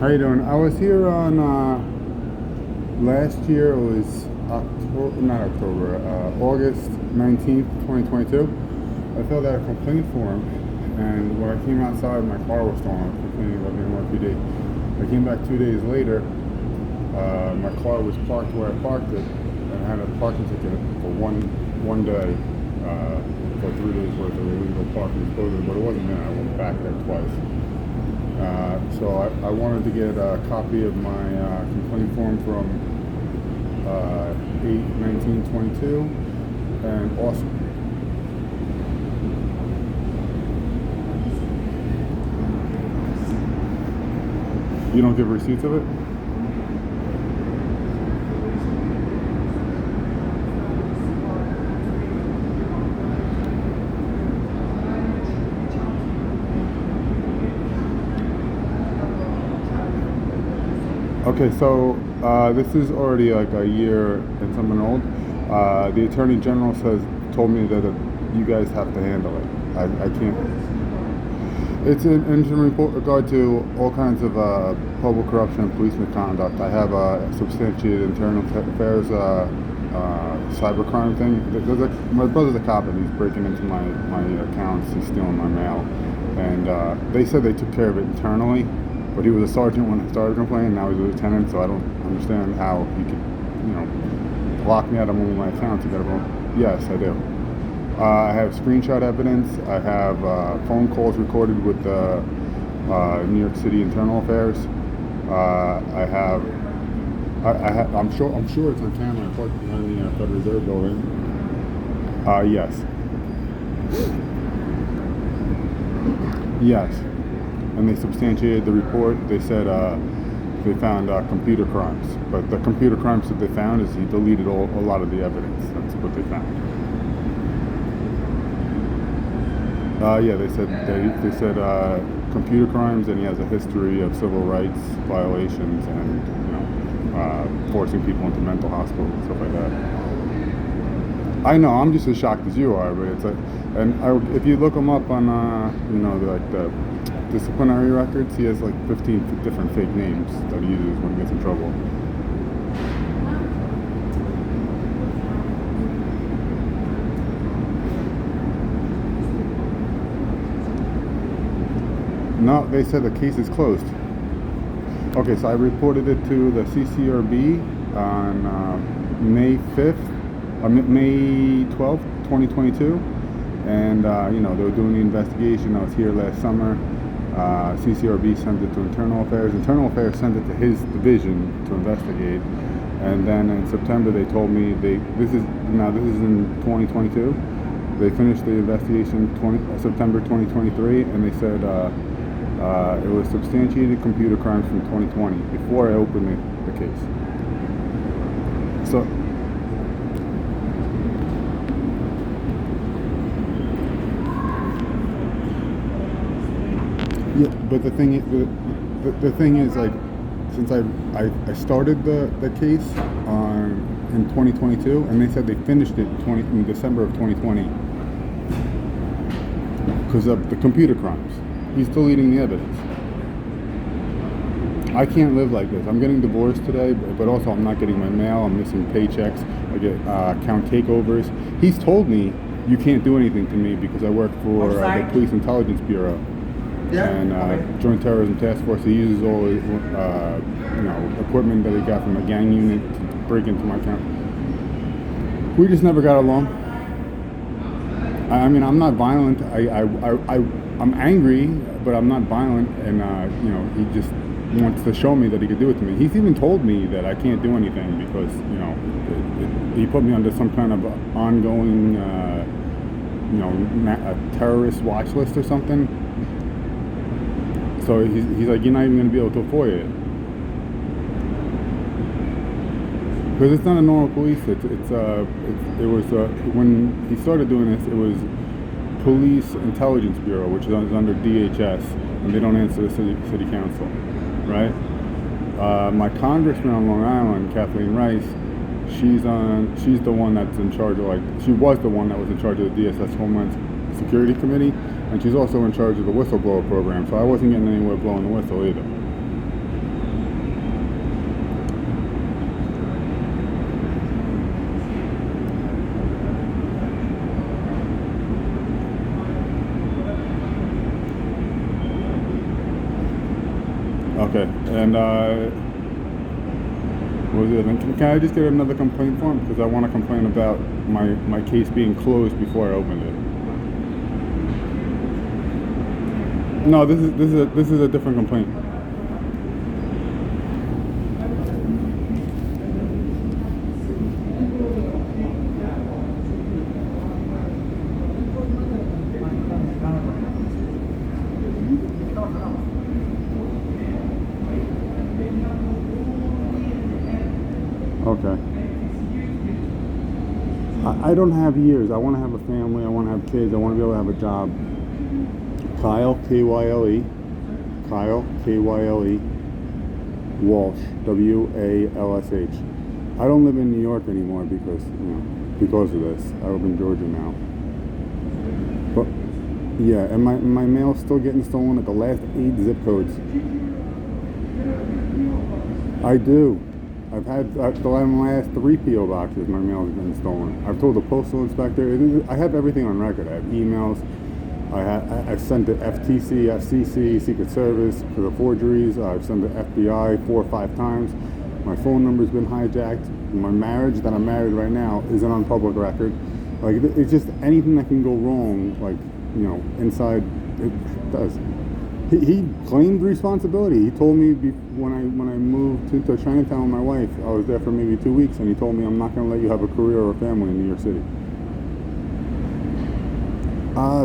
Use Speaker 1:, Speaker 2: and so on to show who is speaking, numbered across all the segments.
Speaker 1: How you doing? I was here on last year. It was August 19th, 2022. I filled out a complaint form, and when I came outside, my car was stolen. I was complaining about the NYPD. I came back 2 days later. My car was parked where I parked it, and I had a parking ticket for one day for 3 days worth of illegal parking exposure, but it wasn't there. I went back there twice. So I wanted to get a copy of my complaint form from 8/19/22, and also you don't give receipts of it? Okay, so this is already like a year and something old. The Attorney General told me that you guys have to handle it. I can't. It's an interim report regard to all kinds of public corruption and police misconduct. I have a substantiated internal affairs cybercrime thing. My brother's a cop, and he's breaking into my accounts. He's stealing my mail, and they said they took care of it internally. But he was a sergeant when I started complaining. Now he's a lieutenant, so I don't understand how he could, block me out of one of my accounts to get everyone. Yes, I do. I have screenshot evidence. I have phone calls recorded with the New York City Internal Affairs. I'm sure it's on camera. I parked behind the Federal Reserve building. Yes. Yes. And they substantiated the report. They said they found computer crimes, but the computer crimes that they found is he deleted a lot of the evidence. That's what they found. Yeah, they said computer crimes, and he has a history of civil rights violations and forcing people into mental hospitals and stuff like that. I know, I'm just as shocked as you are, but it's if you look him up on the disciplinary records, he has like 15 different fake names that he uses when he gets in trouble. No, they said the case is closed. Okay, so I reported it to the CCRB on May 12th, 2022, and they were doing the investigation. I was here last summer. CCRB sent it to Internal Affairs. Internal Affairs sent it to his division to investigate, and then in September they told me this is in 2022. They finished the investigation September 2023, and they said it was substantiated computer crimes from 2020 before I opened the case. So. Yeah, but the thing is, like, since I started the case in 2022, and they said they finished it in December of 2020 because of the computer crimes. He's deleting the evidence. I can't live like this. I'm getting divorced today, but also I'm not getting my mail. I'm missing paychecks. I get account takeovers. He's told me you can't do anything to me because I work for the Police Intelligence Bureau.
Speaker 2: Yeah.
Speaker 1: And Joint Terrorism Task Force. He uses all his, equipment that he got from a gang unit to break into my account. We just never got along. I mean, I'm not violent. I'm angry, but I'm not violent. And he just wants to show me that he could do it to me. He's even told me that I can't do anything because he put me under some kind of ongoing a terrorist watch list or something. So he's like, you're not even going to be able to avoid it. Because it's not a normal police. It was when he started doing this, it was Police Intelligence Bureau, which is under DHS, and they don't answer the city council, right? My congressman on Long Island, Kathleen Rice, she's the one that's in charge of she was the one that was in charge of the DSS Homeland Security Committee. And she's also in charge of the whistleblower program, so I wasn't getting anywhere blowing the whistle either. Okay, and what was it? And can I just get another complaint form because I want to complain about my case being closed before I opened it. No, this is a different complaint. Okay. I don't have years. I want to have a family. I want to have kids. I want to be able to have a job. Kyle, Kyle, Kyle, Kyle, Walsh, Walsh. I don't live in New York anymore because of this. I live in Georgia now. But yeah, and my mail's still getting stolen at the last 8 zip codes. I do. I've had the last 3 PO boxes. My mail's been stolen. I've told the postal inspector. I have everything on record. I have emails. I've sent to FTC, FCC, Secret Service for the forgeries. I've sent to FBI 4 or 5 times. My phone number's been hijacked. My marriage that I'm married right now isn't on public record. Like it's just anything that can go wrong. Like inside it does. He claimed responsibility. He told me when I moved to Chinatown with my wife, I was there for maybe 2 weeks, and he told me, I'm not going to let you have a career or a family in New York City.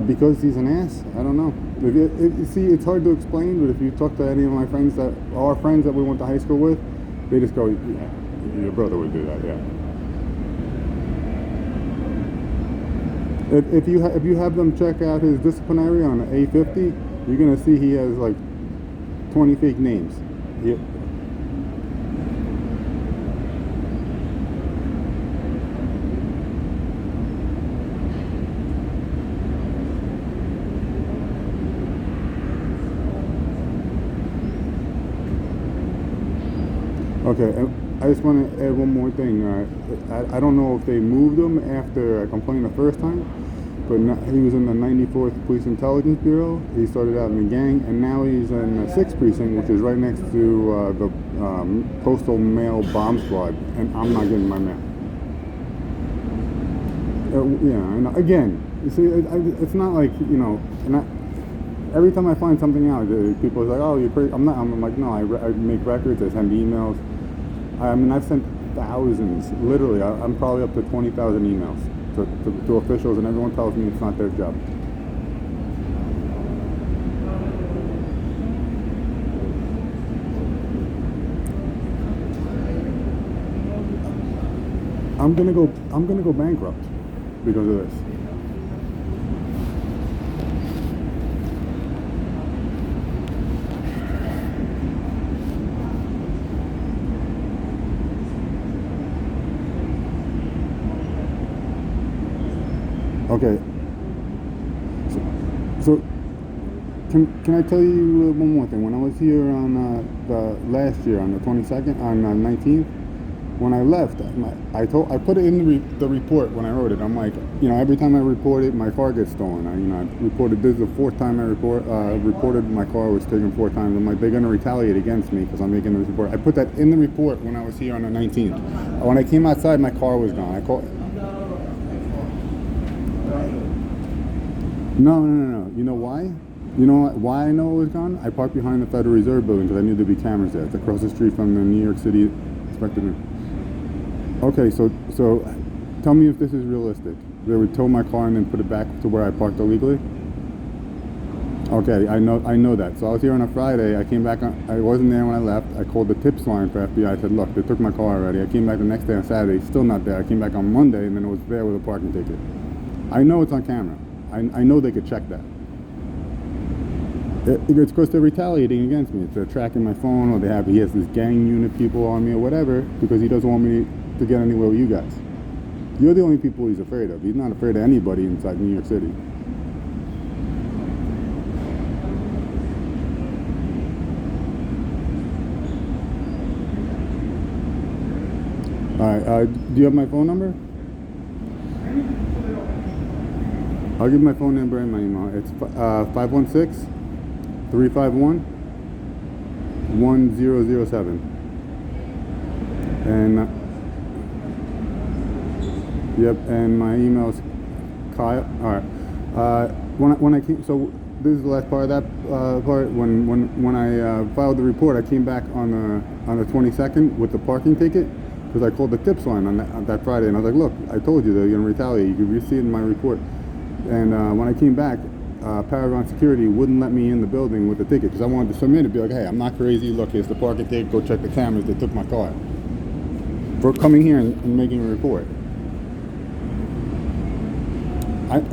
Speaker 1: Because he's an ass. I don't know. See, it's hard to explain, but if you talk to any of my friends our friends that we went to high school with, they just go, yeah, your brother would do that, yeah. If you have them check out his disciplinary on A50, you're gonna see he has like 20 fake names. Yep. Okay, and I just want to add one more thing. I don't know if they moved him after I complained the first time, but he was in the 94th Police Intelligence Bureau. He started out in the gang, and now he's in the 6th Precinct, which is right next to the Postal Mail Bomb Squad, and I'm not getting my mail. Yeah, and again, you see, it's not like, every time I find something out, people are like, oh, you're crazy. I'm like, no, I make records, I send emails. I mean, I've sent thousands, literally. I'm probably up to 20,000 emails to officials, and everyone tells me it's not their job. I'm gonna go bankrupt because of this. Okay. So can I tell you one more thing? When I was here on the last year on the 22nd, on 19th, when I left, I put it in the report when I wrote it. I'm like, every time I report it, my car gets stolen. I reported, this is the 4th time I reported my car was taken 4 times. I'm like, they're gonna retaliate against me because I'm making this report. I put that in the report when I was here on the 19th. When I came outside, my car was gone. No. You know why? You know why I know it was gone? I parked behind the Federal Reserve Building because I knew there'd be cameras there. It's across the street from the New York City Inspector. Okay, so tell me if this is realistic. They would tow my car and then put it back to where I parked illegally? Okay, I know that. So I was here on a Friday. I came back. I wasn't there when I left. I called the tips line for FBI. I said, look, they took my car already. I came back the next day on Saturday. Still not there. I came back on Monday, and then it was there with a parking ticket. I know it's on camera. I know they could check that. It's because they're retaliating against me. They're tracking my phone, or he has this gang unit people on me or whatever, because he doesn't want me to get anywhere with you guys. You're the only people he's afraid of. He's not afraid of anybody inside New York City. Alright, do you have my phone number? I'll give my phone number and my email. It's 516-351-8255. 1007. And yep, and my email's Kyle. All right. When I came, so this is the last part of that part. When I filed the report, I came back on the 22nd with the parking ticket because I called the tips line on that Friday, and I was like, look, I told you they're gonna retaliate. You can see it in my report. And when I came back, Paragon Security wouldn't let me in the building with the ticket because I wanted to submit it, be like, hey, I'm not crazy. Look, here's the parking ticket. Go check the cameras. They took my car for coming here and making a report.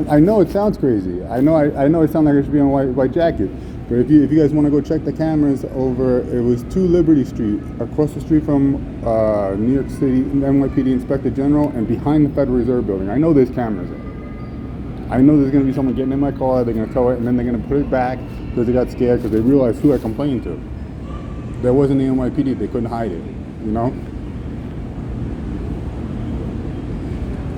Speaker 1: I know it sounds crazy. I know it sounds like I should be in a white jacket. But if you guys want to go check the cameras over, it was 2 Liberty Street, across the street from New York City NYPD Inspector General, and behind the Federal Reserve Building. I know there's cameras there. I know there's going to be someone getting in my car. They're going to tow it, and then they're going to put it back because they got scared because they realized who I complained to. There wasn't the NYPD. They couldn't hide it, you know.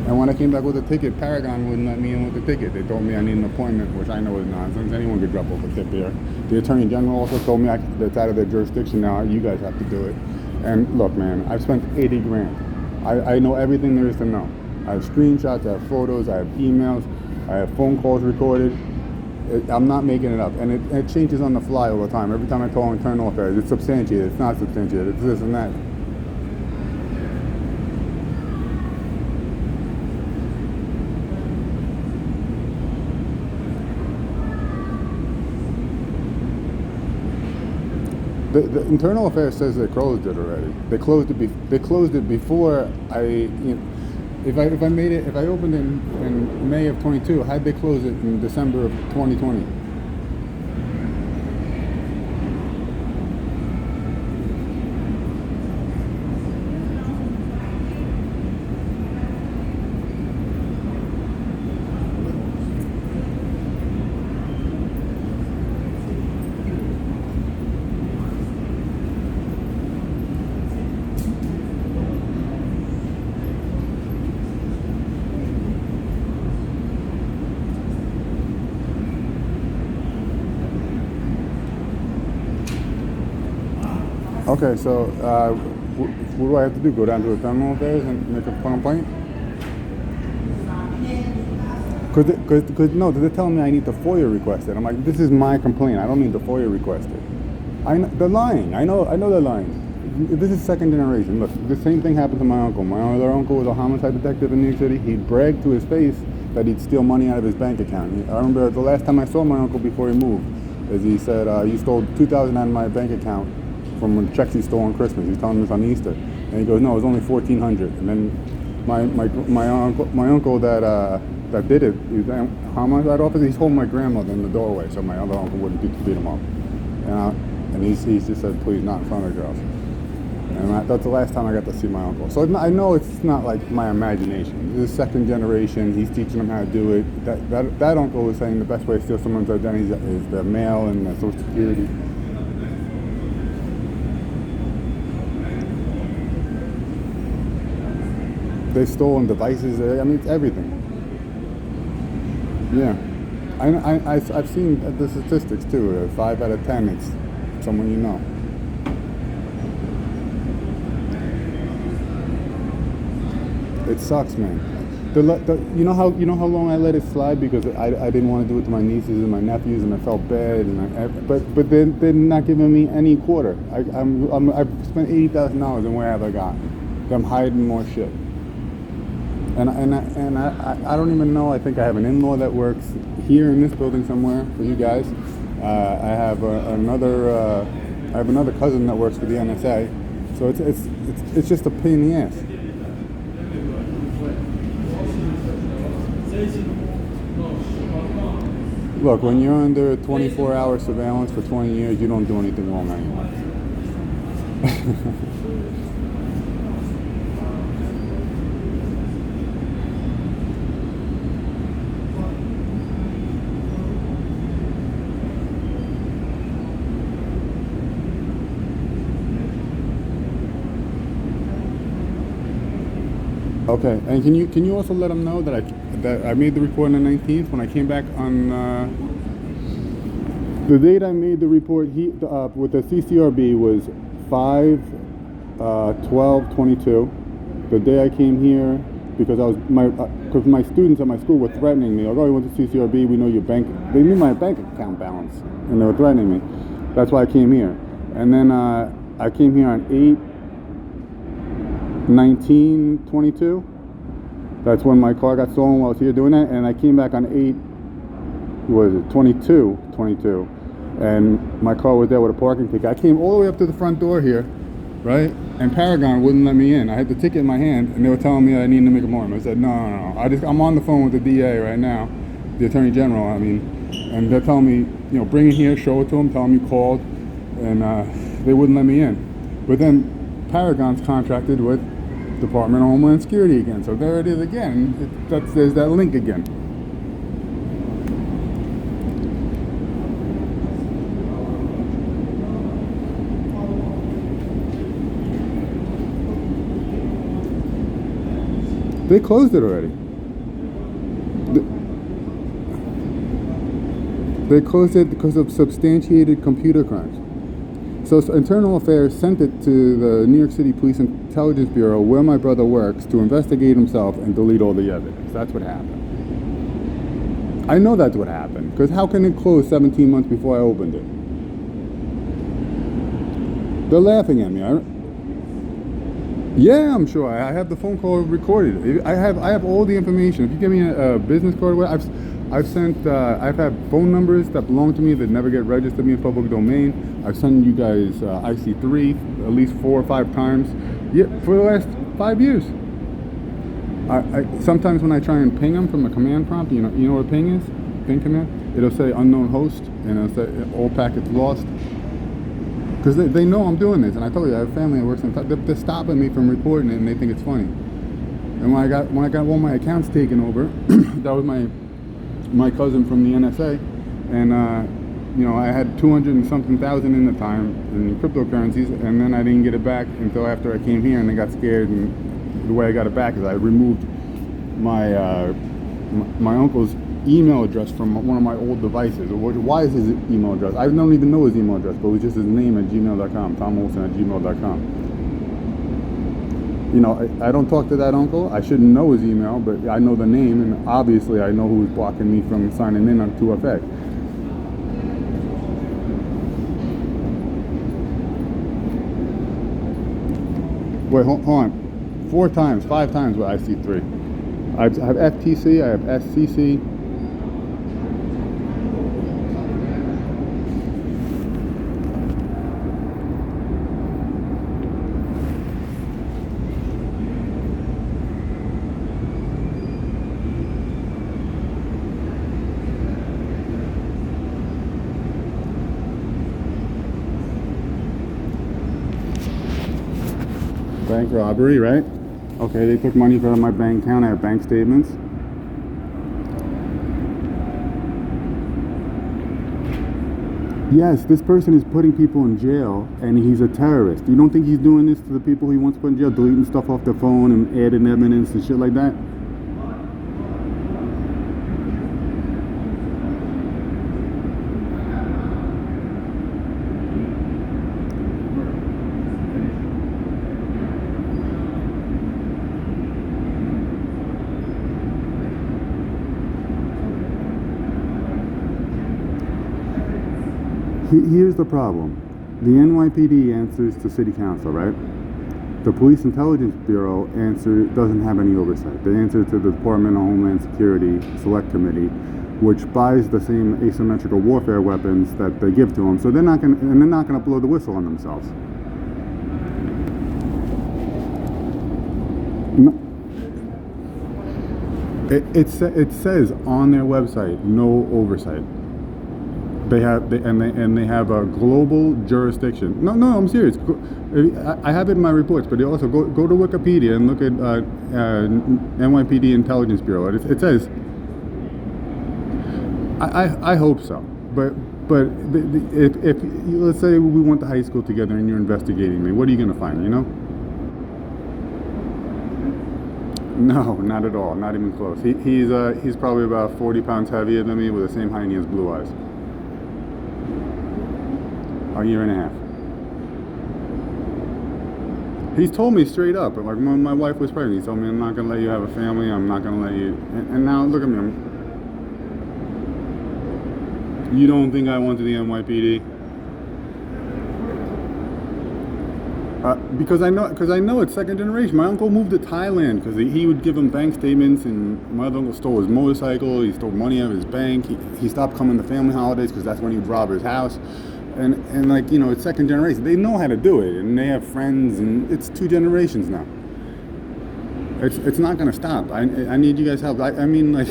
Speaker 1: And when I came back with a ticket, Paragon wouldn't let me in with the ticket. They told me I need an appointment, which I know is nonsense. Anyone could drop off a tip here. The Attorney General also told me that's out of their jurisdiction now. You guys have to do it. And look, man, I've spent 80 grand. I know everything there is to know. I have screenshots, I have photos, I have emails, I have phone calls recorded. I'm not making it up. And it changes on the fly all the time. Every time I call internal affairs, it's substantiated, it's not substantiated, it's this and that. The internal affairs says they closed it already. They closed it before I. You know, if I opened in May of 22, how'd they close it in December of 2020? Okay, so what do I have to do? Go down to the terminal affairs and make a complaint? Because no, they're telling me I need to FOIA request it. I'm like, this is my complaint. I don't need to FOIA request it. They're lying. I know they're lying. This is second generation. Look, the same thing happened to my uncle. My other uncle was a homicide detective in New York City. He bragged to his face that he'd steal money out of his bank account. I remember the last time I saw my uncle before he moved, is he said, you stole $2,000 out of my bank account from checks he stole on Christmas. He's telling us on Easter, and he goes, "No, it was only $1,400." And then my uncle that did it, he was at homicide office. He's holding my grandmother in the doorway, so my other uncle wouldn't beat him up. And he just said, "Please, not in front of girls." And that's the last time I got to see my uncle. So I know it's not like my imagination. This is second generation. He's teaching them how to do it. That uncle was saying the best way to steal someone's identity is their mail and their Social Security. They've stolen devices. I mean, it's everything. Yeah, I've seen the statistics too. 5 out of 10, it's someone you know. It sucks, man. You know how long I let it slide because I didn't want to do it to my nieces and my nephews, and I felt bad. But they're not giving me any quarter. I've spent $80,000, and where have I got? I'm hiding more shit. And I don't even know. I think I have an in-law that works here in this building somewhere for you guys. I have another cousin that works for the NSA. So it's just a pain in the ass. Look, when you're under 24-hour surveillance for 20 years, you don't do anything wrong anymore. Okay, and can you also let them know that I made the report on the 19th when I came back on The date I made the report with the CCRB was 5/12/22. The day I came here, because my students at my school were threatening me. Like, oh, you went to CCRB, we know your bank. They knew my bank account balance, and they were threatening me. That's why I came here. And then I came here on 8/19/22. That's when my car got stolen while I was here doing that. And I came back on 8/22/22, and my car was there with a parking ticket. I came all the way up to the front door here, right? And Paragon wouldn't let me in. I had the ticket in my hand, and they were telling me I needed to make a mortem. I said, no. I'm on the phone with the DA right now, the Attorney General, and they're telling me, bring it here, show it to them, tell them you called, and they wouldn't let me in. But then Paragon's contracted with Department of Homeland Security again, so there it is again. There's that link again. They closed it already. They closed it because of substantiated computer crimes. So Internal Affairs sent it to the New York City Police Intelligence Bureau, where my brother works, to investigate himself and delete all the evidence. That's what happened. I know that's what happened, because how can it close 17 months before I opened it? They're laughing at me. Yeah, I'm sure. I have the phone call recorded. I have all the information. If you give me a business card, I've had phone numbers that belong to me that never get registered to me in public domain. I've sent you guys IC3 at least 4 or 5 times. Yeah, for the last 5 years. Sometimes when I try and ping them from a command prompt, you know what a ping is? Ping command. It'll say unknown host, and it'll say all packets lost. Because they know I'm doing this, and I told you I have family that works in. They're stopping me from reporting it, and they think it's funny. And when I got all my accounts taken over, that was my cousin from the NSA, and I had 200 and something thousand in the time in cryptocurrencies, and then I didn't get it back until after I came here, and they got scared. And the way I got it back is I removed my uncle's email address from one of my old devices. Why is his email address? I don't even know his email address, but it was just his name at gmail.com, tomolson@gmail.com. I don't talk to that uncle. I shouldn't know his email, but I know the name, and obviously I know who's blocking me from signing in on 2FA. Wait, hold on. 4 times, 5 times with IC3. I have FTC, I have SCC. Bank robbery, right? Okay, they took money from my bank account. I have bank statements. Yes, this person is putting people in jail, and he's a terrorist. You don't think he's doing this to the people he wants to put in jail, deleting stuff off their phone and adding evidence and shit like that? Here's the problem. The NYPD answers to City Council, right? The Police Intelligence Bureau doesn't have any oversight. They answer to the Department of Homeland Security Select Committee, which buys the same asymmetrical warfare weapons that they give to them. So they're not gonna blow the whistle on themselves. No. It says on their website, no oversight. They have a global jurisdiction. No, I'm serious. I have it in my reports, but you also go to Wikipedia and look at NYPD Intelligence Bureau. It says. I hope so, but if let's say we went to high school together and you're investigating me, what are you gonna find? No, not at all. Not even close. He's probably about 40 pounds heavier than me with the same height and he has blue eyes. A year and a half. He's told me straight up, like when my wife was pregnant, he told me, I'm not gonna let you have a family. I'm not gonna let you. And now look at me. You don't think I went to the NYPD? Because I know it's second generation. My uncle moved to Thailand because he would give him bank statements, and my other uncle stole his motorcycle. He stole money out of his bank. He stopped coming to family holidays because that's when he'd rob his house. And like, you know, it's second generation. They know how to do it, and they have friends, and it's 2 generations now. It's not gonna stop. I need you guys' help. I mean, like,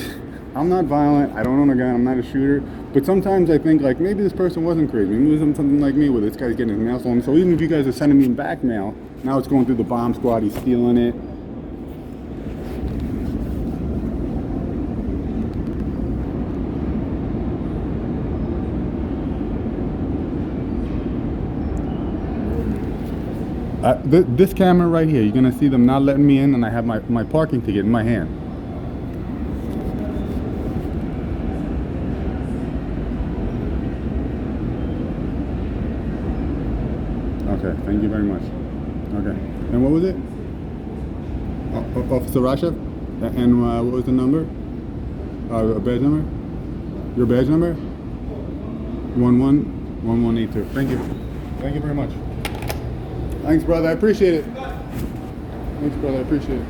Speaker 1: I'm not violent. I don't own a gun. I'm not a shooter. But sometimes I think, like, maybe this person wasn't crazy. Maybe it was something like me, where this guy's getting his mail stolen. So even if you guys are sending me back mail, now it's going through the bomb squad. He's stealing it. This camera right here, you're gonna see them not letting me in, and I have my parking ticket in my hand. Okay, thank you very much. Okay, and what was it? Officer Rashev? And what was the number? A badge number? Your badge number? 111182. Thank you. Thank you very much. Thanks, brother. I appreciate it. Thanks, brother. I appreciate it.